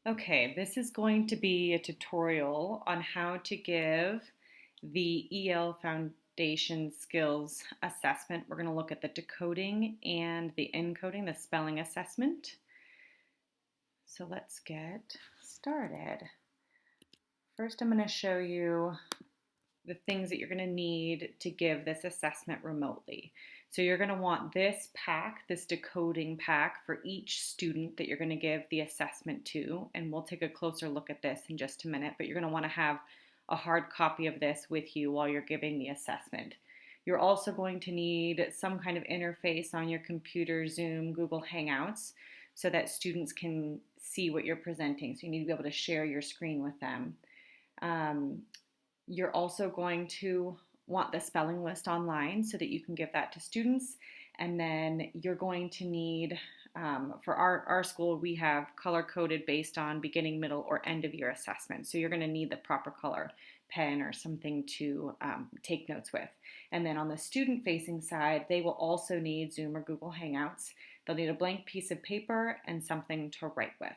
Okay, this is going to be a tutorial on how to give the EL Foundation Skills Assessment. We're going to look at the decoding and the encoding, the spelling assessment. So let's get started. First, I'm going to show you the things that you're going to need to give this assessment remotely. So you're going to want this pack, this decoding pack for each student that you're going to give the assessment to, and we'll take a closer look at this in just a minute, but you're going to want to have a hard copy of this with you while you're giving the assessment. You're also going to need some kind of interface on your computer, Zoom, Google Hangouts, so that students can see what you're presenting. So you need to be able to share your screen with them. You're also going to want the spelling list online so that you can give that to students. And then you're going to need, for our school, we have color coded based on beginning, middle, or end of year assessment. So you're going to need the proper color pen or something to take notes with. And then on the student facing side, they will also need Zoom or Google Hangouts. They'll need a blank piece of paper and something to write with.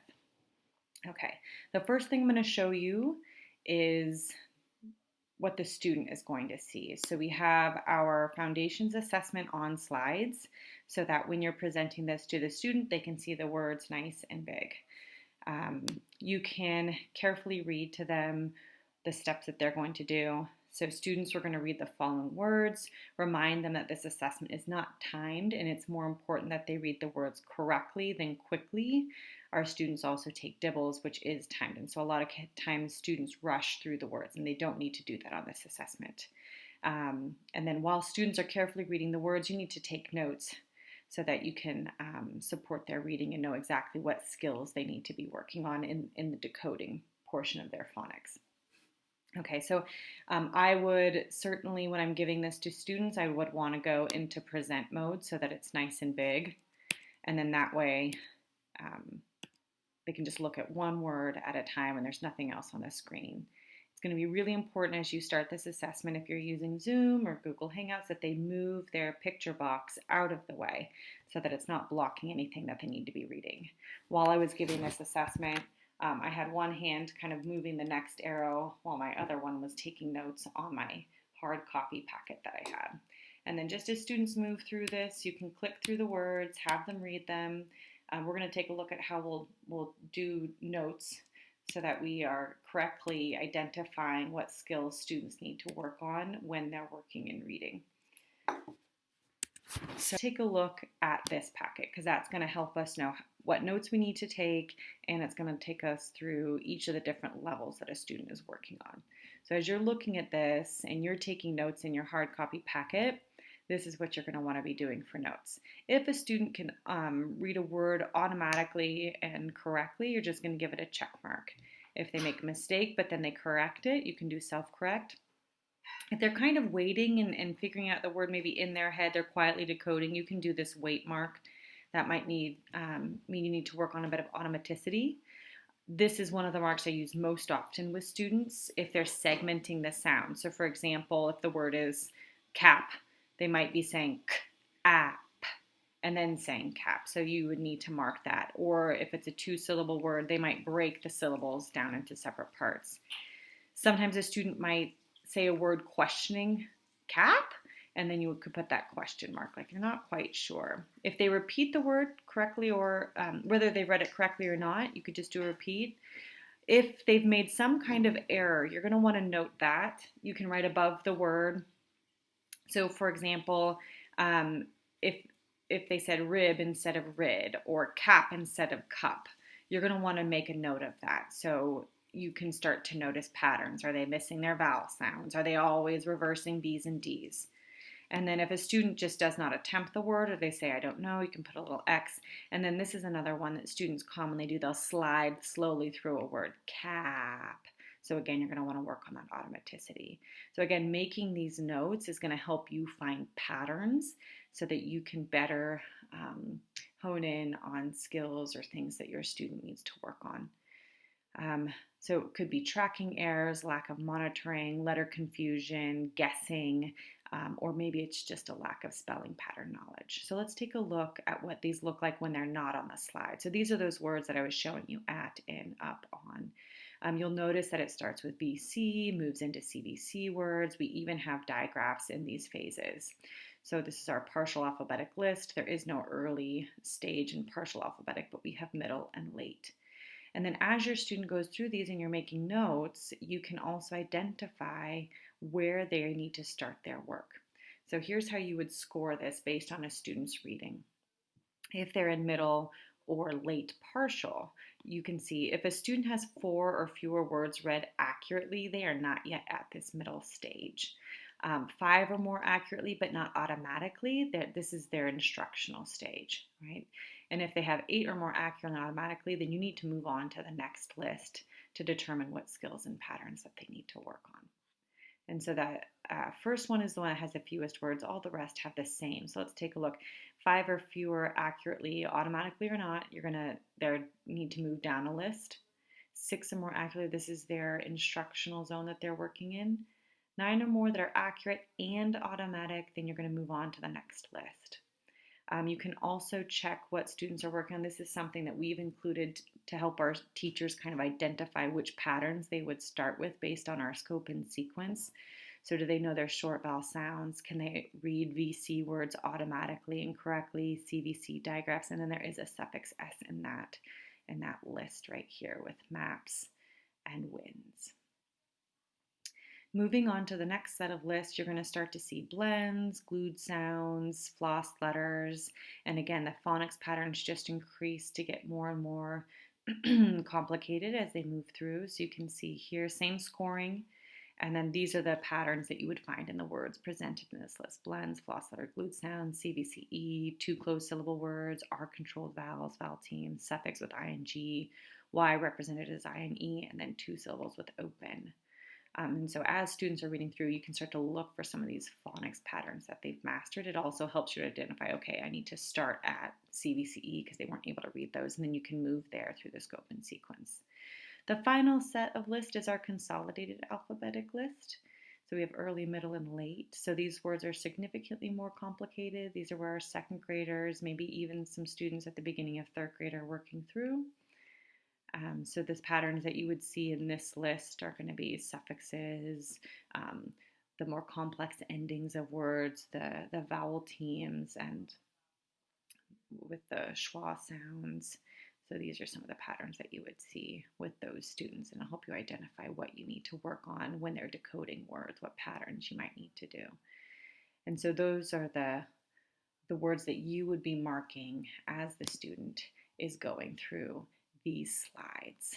Okay, the first thing I'm going to show you is what the student is going to see. So we have our foundations assessment on slides so that when you're presenting this to the student, they can see the words nice and big. You can carefully read to them the steps that they're going to do. So students are going to read the following words, remind them that this assessment is not timed and it's more important that they read the words correctly than quickly. Our students also take dibbles, which is timed, and so a lot of times students rush through the words and they don't need to do that on this assessment. And then while students are carefully reading the words, you need to take notes so that you can support their reading and know exactly what skills they need to be working on in the decoding portion of their phonics. Okay, so I would certainly, when I'm giving this to students, I would want to go into present mode so that it's nice and big. And then that way they can just look at one word at a time and there's nothing else on the screen. It's going to be really important as you start this assessment, if you're using Zoom or Google Hangouts, that they move their picture box out of the way so that it's not blocking anything that they need to be reading. While I was giving this assessment, I had one hand kind of moving the next arrow while my other one was taking notes on my hard copy packet that I had. And then just as students move through this, you can click through the words, have them read them. We're going to take a look at how we'll do notes so that we are correctly identifying what skills students need to work on when they're working and reading. So take a look at this packet because that's going to help us know what notes we need to take, and it's going to take us through each of the different levels that a student is working on. So as you're looking at this and you're taking notes in your hard copy packet, this is what you're going to want to be doing for notes. If a student can read a word automatically and correctly, you're just going to give it a check mark. If they make a mistake but then they correct it, you can do self-correct. If they're kind of waiting and figuring out the word maybe in their head, they're quietly decoding, you can do this wait mark. That might mean you need to work on a bit of automaticity. This is one of the marks I use most often with students if they're segmenting the sound. So for example, if the word is cap, they might be saying k, ap, and then saying cap. So you would need to mark that. Or if it's a two-syllable word, they might break the syllables down into separate parts. Sometimes a student might say a word questioning cap, and then you could put that question mark, like you're not quite sure. If they repeat the word correctly or whether they've read it correctly or not, you could just do a repeat. If they've made some kind of error, you're going to want to note that. You can write above the word. So for example, if they said rib instead of rid or cap instead of cup, you're going to want to make a note of that. So you can start to notice patterns. Are they missing their vowel sounds? Are they always reversing B's and D's? And then if a student just does not attempt the word or they say, I don't know, you can put a little X. And then this is another one that students commonly do. They'll slide slowly through a word, cap. So again, you're going to want to work on that automaticity. So again, making these notes is going to help you find patterns so that you can better hone in on skills or things that your student needs to work on. So it could be tracking errors, lack of monitoring, letter confusion, guessing, or maybe it's just a lack of spelling pattern knowledge. So let's take a look at what these look like when they're not on the slide. So these are those words that I was showing you at and up on. You'll notice that it starts with VC, moves into CVC words. We even have digraphs in these phases. So this is our partial alphabetic list. There is no early stage in partial alphabetic, but we have middle and late. And then as your student goes through these and you're making notes, you can also identify where they need to start their work. So here's how you would score this based on a student's reading. If they're in middle or late partial, you can see if a student has 4 or fewer words read accurately, they are not yet at this middle stage. 5 or more accurately, but not automatically, this is their instructional stage, right? And if they have 8 or more accurately and automatically, then you need to move on to the next list to determine what skills and patterns that they need to work on. And so that first one is the one that has the fewest words. All the rest have the same. So let's take a look. 5 or fewer accurately, automatically or not, they need to move down a list. 6 or more accurately, this is their instructional zone that they're working in. 9 or more that are accurate and automatic, then you're going to move on to the next list. You can also check what students are working on. This is something that we've included to help our teachers kind of identify which patterns they would start with based on our scope and sequence. So do they know their short vowel sounds? Can they read VC words automatically and correctly, CVC digraphs? And then there is a suffix S in that list right here with maps and wins. Moving on to the next set of lists, you're going to start to see blends, glued sounds, floss letters, and again, the phonics patterns just increase to get more and more complicated as they move through. So you can see here, same scoring, and then these are the patterns that you would find in the words presented in this list. Blends, floss letter, glued sounds, CVCE, 2 closed syllable words, R-controlled vowels, vowel teams, suffix with ing, Y represented as I-N-E, and then 2 syllables with open. And so as students are reading through, you can start to look for some of these phonics patterns that they've mastered. It also helps you to identify, okay, I need to start at CVCE because they weren't able to read those, and then you can move there through the scope and sequence. The final set of list is our consolidated alphabetic list. So we have early, middle, and late. So these words are significantly more complicated. These are where our second graders, maybe even some students at the beginning of third grade are working through. So the patterns that you would see in this list are going to be suffixes, the more complex endings of words, the vowel teams, and with the schwa sounds. So these are some of the patterns that you would see with those students, and it'll help you identify what you need to work on when they're decoding words, what patterns you might need to do. And so those are the words that you would be marking as the student is going through these slides.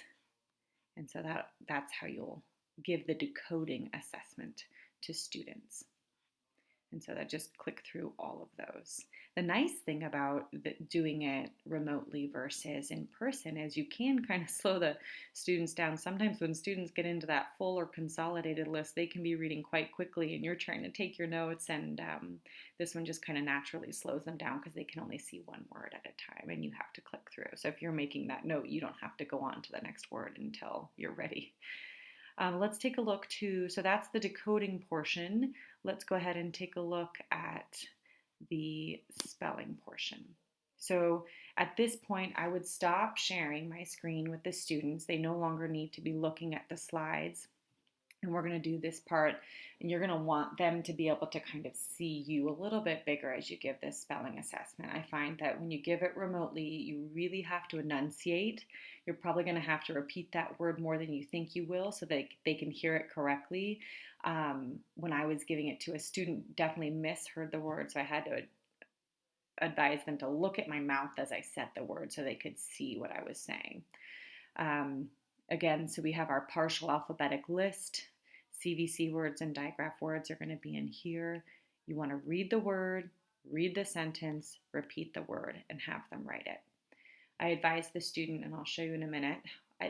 And so that's how you'll give the decoding assessment to students. And so that just click through all of those. The nice thing about doing it remotely versus in person is you can kind of slow the students down. Sometimes when students get into that full or consolidated list, they can be reading quite quickly and you're trying to take your notes, and this one just kind of naturally slows them down because they can only see one word at a time and you have to click through. So if you're making that note, you don't have to go on to the next word until you're ready. Let's take a look so that's the decoding portion. Let's go ahead and take a look at the spelling portion. So at this point, I would stop sharing my screen with the students. They no longer need to be looking at the slides. And we're going to do this part, and you're going to want them to be able to kind of see you a little bit bigger as you give this spelling assessment. I find that when you give it remotely, you really have to enunciate. You're probably going to have to repeat that word more than you think you will so that they can hear it correctly. When I was giving it to a student, definitely misheard the word, so I had to advise them to look at my mouth as I said the word so they could see what I was saying. Again, so we have our partial alphabetic list. CVC words and digraph words are going to be in here. You want to read the word, read the sentence, repeat the word, and have them write it. I advised the student, and I'll show you in a minute,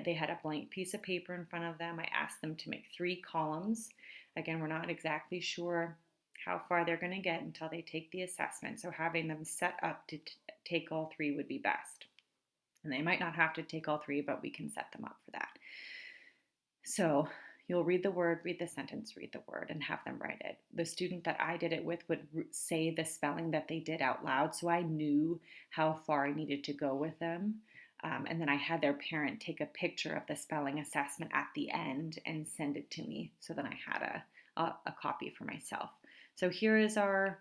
they had a blank piece of paper in front of them. I asked them to make 3 columns. Again, we're not exactly sure how far they're going to get until they take the assessment, so having them set up to take all 3 would be best. And they might not have to take all 3, but we can set them up for that. So You'll read the word, read the sentence, read the word, and have them write it. The student that I did it with would say the spelling that they did out loud, so I knew how far I needed to go with them. And then I had their parent take a picture of the spelling assessment at the end and send it to me, so then I had a copy for myself. So here is our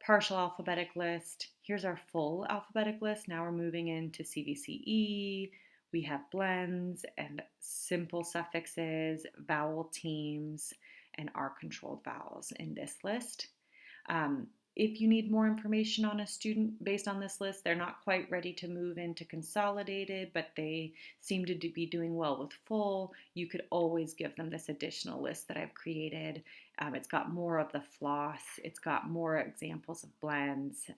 partial alphabetic list. Here's our full alphabetic list. Now we're moving into CVCE. We have blends and simple suffixes, vowel teams, and R-controlled vowels in this list. If you need more information on a student based on this list, they're not quite ready to move into consolidated, but they seem to be doing well with full, you could always give them this additional list that I've created. It's got more of the floss, it's got more examples of blends,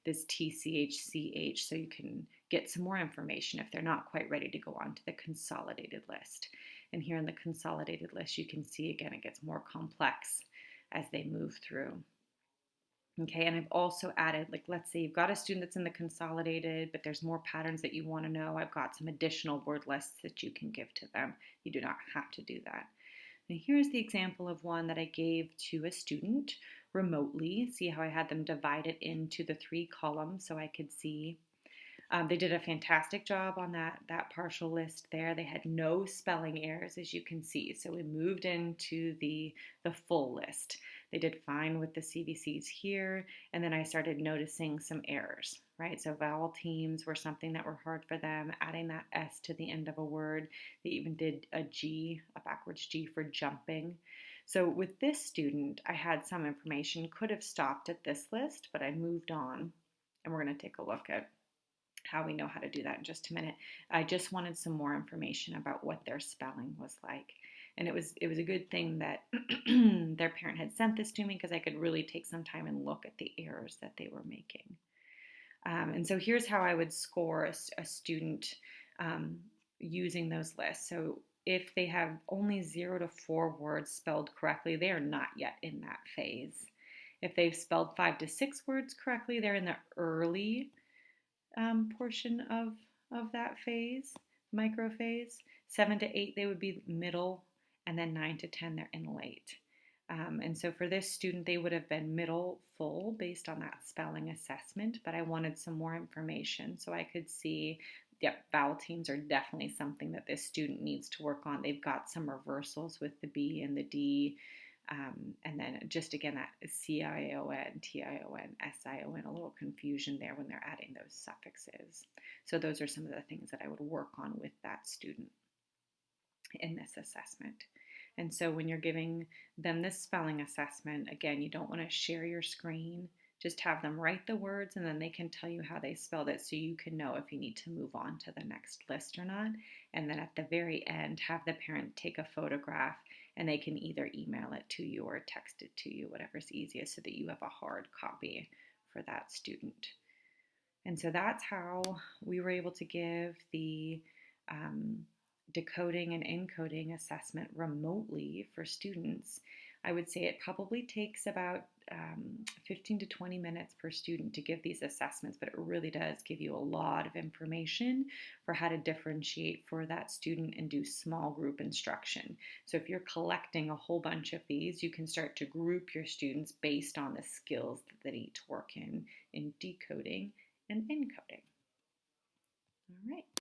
this TCH-CH, so you can get some more information if they're not quite ready to go on to the consolidated list. And here in the consolidated list, you can see again, it gets more complex as they move through. Okay, and I've also added, like, let's say you've got a student that's in the consolidated, but there's more patterns that you want to know. I've got some additional word lists that you can give to them. You do not have to do that. And here's the example of one that I gave to a student remotely. See how I had them divide it into the 3 columns so I could see. They did a fantastic job on that partial list there. They had no spelling errors, as you can see. So we moved into the full list. They did fine with the CVCs here, and then I started noticing some errors, right? So vowel teams were something that were hard for them, adding that S to the end of a word. They even did a G, a backwards G for jumping. So with this student, I had some information, could have stopped at this list, but I moved on, and we're going to take a look at how we know how to do that in just a minute. I just wanted some more information about what their spelling was like. And it was a good thing that their parent had sent this to me, because I could really take some time and look at the errors that they were making. And so here's how I would score a student using those lists. So if they have only 0 to 4 words spelled correctly, they are not yet in that phase. If they've spelled 5 to 6 words correctly, they're in the early portion of that phase, microphase. 7 to 8, they would be middle, and then 9 to 10, they're in late. And so for this student, they would have been middle full based on that spelling assessment, but I wanted some more information so I could see, yep, vowel teams are definitely something that this student needs to work on. They've got some reversals with the B and the D. And then just again, that CION, TION, SION, a little confusion there when they're adding those suffixes. So those are some of the things that I would work on with that student in this assessment. And so when you're giving them this spelling assessment, again, you don't want to share your screen. Just have them write the words, and then they can tell you how they spelled it, so you can know if you need to move on to the next list or not. And then at the very end, have the parent take a photograph, and they can either email it to you or text it to you, whatever's easiest, so that you have a hard copy for that student. And so that's how we were able to give the decoding and encoding assessment remotely for students. I would say it probably takes about 15 to 20 minutes per student to give these assessments, but it really does give you a lot of information for how to differentiate for that student and do small group instruction. So if you're collecting a whole bunch of these, you can start to group your students based on the skills that they need to work in decoding and encoding. All right.